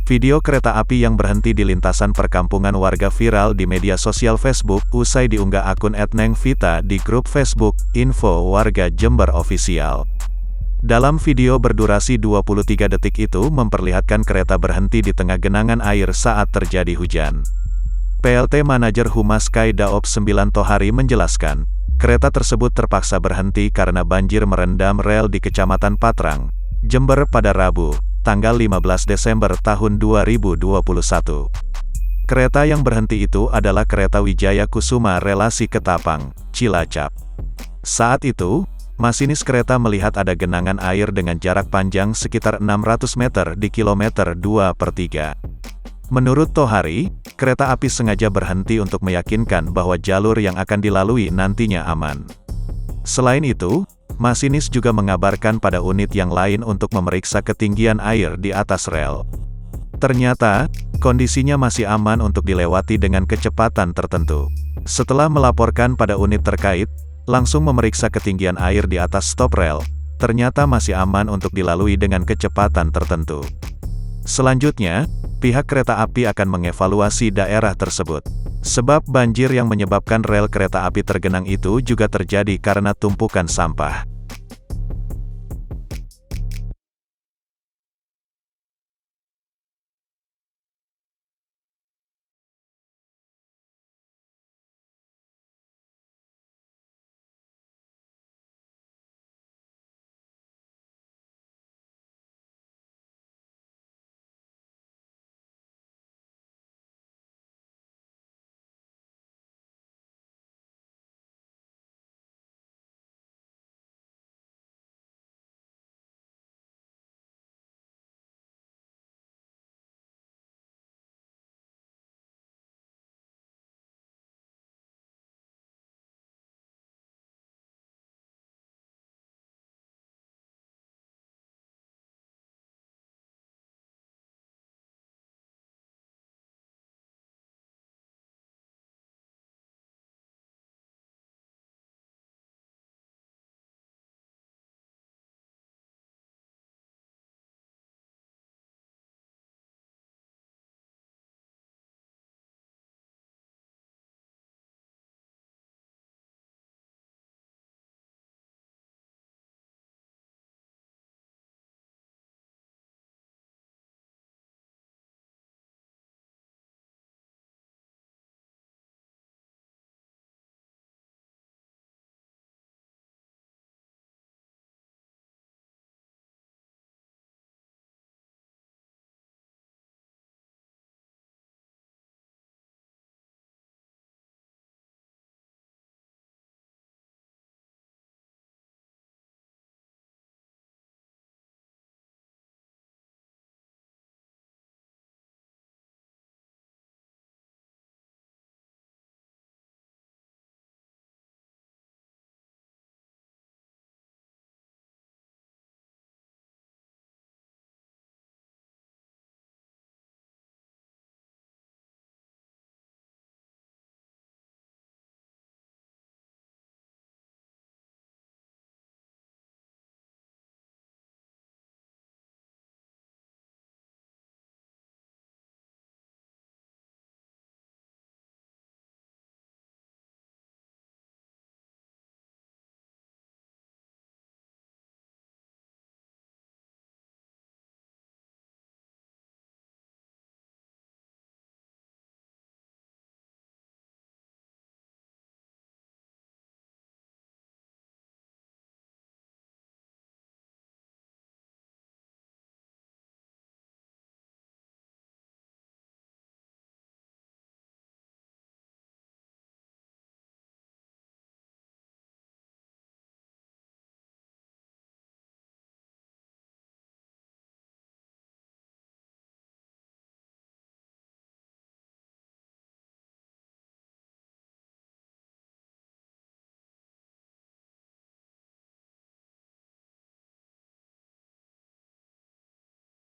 Video kereta api yang berhenti di lintasan perkampungan warga viral di media sosial Facebook, usai diunggah akun @nengvita di grup Facebook, Info Warga Jember Official. Dalam video berdurasi 23 detik itu memperlihatkan kereta berhenti di tengah genangan air saat terjadi hujan. PLT Manajer Humas Kai Daop 9 Tohari menjelaskan, kereta tersebut terpaksa berhenti karena banjir merendam rel di Kecamatan Patrang, Jember pada Rabu, tanggal 15 Desember tahun 2021. Kereta yang berhenti itu adalah kereta Wijaya Kusuma relasi Ketapang, Cilacap. Saat itu, masinis kereta melihat ada genangan air dengan jarak panjang sekitar 600 meter di kilometer 2/3. Menurut Tohari, kereta api sengaja berhenti untuk meyakinkan bahwa jalur yang akan dilalui nantinya aman. Selain itu, masinis juga mengabarkan pada unit yang lain untuk memeriksa ketinggian air di atas rel. Ternyata, kondisinya masih aman untuk dilewati dengan kecepatan tertentu. Setelah melaporkan pada unit terkait, langsung memeriksa ketinggian air di atas stop rel, ternyata masih aman untuk dilalui dengan kecepatan tertentu. Selanjutnya, pihak kereta api akan mengevaluasi daerah tersebut. Sebab banjir yang menyebabkan rel kereta api tergenang itu juga terjadi karena tumpukan sampah.